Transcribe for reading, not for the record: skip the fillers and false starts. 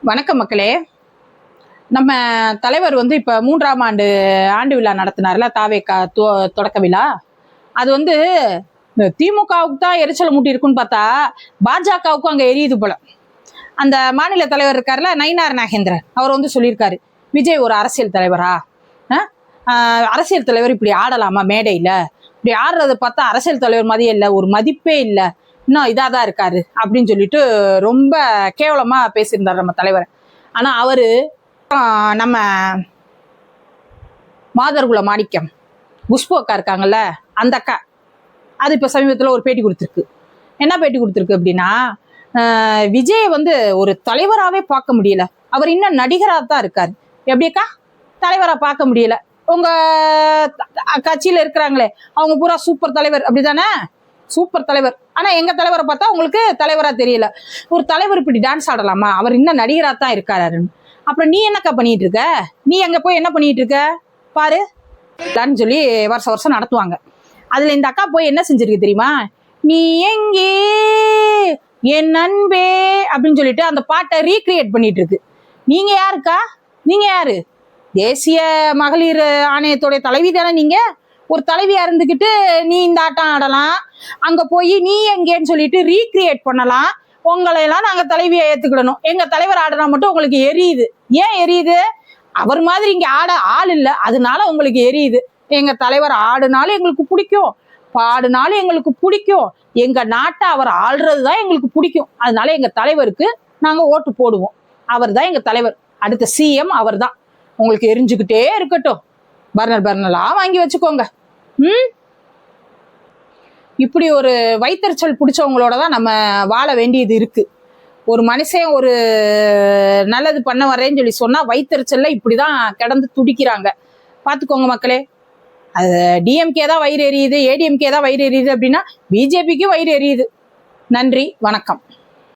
வணக்கம் மக்களே. நம்ம தலைவர் இப்ப 3ஆம் ஆண்டு விழா நடத்தினார்ல, தாவேகா தொடக்க விழா. அது திமுகவுக்கு தான் எரிச்சல் மூட்டி இருக்குன்னு பார்த்தா பாஜகவுக்கும் அங்க எரியுது போல. அந்த மாநில தலைவர் இருக்காருல, நயினார் நாகேந்திரன், அவர் சொல்லியிருக்காரு, விஜய் ஒரு அரசியல் தலைவரா? அரசியல் தலைவர் இப்படி ஆடலாமா மேடையில? இப்படி ஆடுறது பார்த்தா அரசியல் தலைவர் மாதிரியே இல்லை, ஒரு மதிப்பே இல்லை, இன்னும் இதாதான் இருக்காரு அப்படின்னு சொல்லிட்டு ரொம்ப கேவலமா பேசியிருந்தார் நம்ம தலைவர். ஆனா அவரு நம்ம மாதர்குல மாணிக்கம் குஷ்பு அக்கா இருக்காங்கல்ல, அந்த அக்கா அது இப்ப சமீபத்துல ஒரு பேட்டி கொடுத்துருக்கு. என்ன பேட்டி கொடுத்துருக்கு அப்படின்னா, விஜய் ஒரு தலைவராகவே பார்க்க முடியல, அவர் இன்னும் நடிகராக தான் இருக்காரு. எப்படிக்கா தலைவரா பார்க்க முடியல? உங்க கட்சியில இருக்கிறாங்களே அவங்க பூரா சூப்பர் தலைவர் அப்படிதானே, சூப்பர் தலைவர். ஆனா எங்க தலைவரை பார்த்தா உங்களுக்கு தலைவரா தெரியல. ஒரு தலைவர் இப்படி டான்ஸ் ஆடலாமா? அவர் இன்னும் நடிகரா தான் இருக்காருன்னு. அப்புறம் நீ என்னக்கா பண்ணிட்டு இருக்க? நீ அங்க போய் என்ன பண்ணிட்டு இருக்க பாரு சொல்லி வருஷம் வருஷம் நடத்துவாங்க. அதுல இந்த அக்கா போய் என்ன செஞ்சிருக்கு தெரியுமா? நீ எங்கே என் அன்பே அப்படின்னு சொல்லிட்டு அந்த பாட்டை ரீக்ரியேட் பண்ணிட்டு இருக்கு. நீங்க யாருக்கா? நீங்க யாரு? தேசிய மகளிர் ஆணையத்துடைய தலைவி தானே நீங்க. ஒரு தலைவியா இருந்துக்கிட்டு நீ இந்த ஆட்டம் ஆடலாம், அங்க போய் நீ எங்கேன்னு சொல்லிட்டு ரீக்ரியேட் பண்ணலாம். உங்களை எல்லாம் நாங்க தலைவியை ஏத்துக்கிடணும். எங்க தலைவர் ஆடுனா மட்டும் உங்களுக்கு எரியுது. ஏன் எரியுது? அவர் மாதிரி இங்க ஆட ஆள் இல்லை, அதனால உங்களுக்கு எரியுது. எங்க தலைவர் ஆடுனாலும் எங்களுக்கு பிடிக்கும், பாடுனாலும் எங்களுக்கு பிடிக்கும், எங்க நாட்டை அவர் ஆள்றதுதான் எங்களுக்கு பிடிக்கும். அதனால எங்க தலைவருக்கு நாங்க ஓட்டு போடுவோம். அவர் தான் எங்க தலைவர், அடுத்த சிஎம் அவர் தான். உங்களுக்கு எரிஞ்சுக்கிட்டே இருக்கட்டும், பர்னலா வாங்கி வச்சுக்கோங்க. இப்படி ஒரு வைத்தறிச்சல் பிடிச்சவங்களோட தான் நம்ம வாழ வேண்டியது இருக்கு. ஒரு மனுஷன் ஒரு நல்லது பண்ண வரேன்னு சொல்லி சொன்னா வைத்தறிச்சல்ல இப்படிதான் கிடந்து துடிக்கிறாங்க. பாத்துக்கோங்க மக்களே. அது டிஎம்கே தான் வயிறு எரியுது, ஏடிஎம்கே தான் வயிறு எரியுது அப்படின்னா பிஜேபிக்கும் வயிறு எரியுது. நன்றி, வணக்கம்.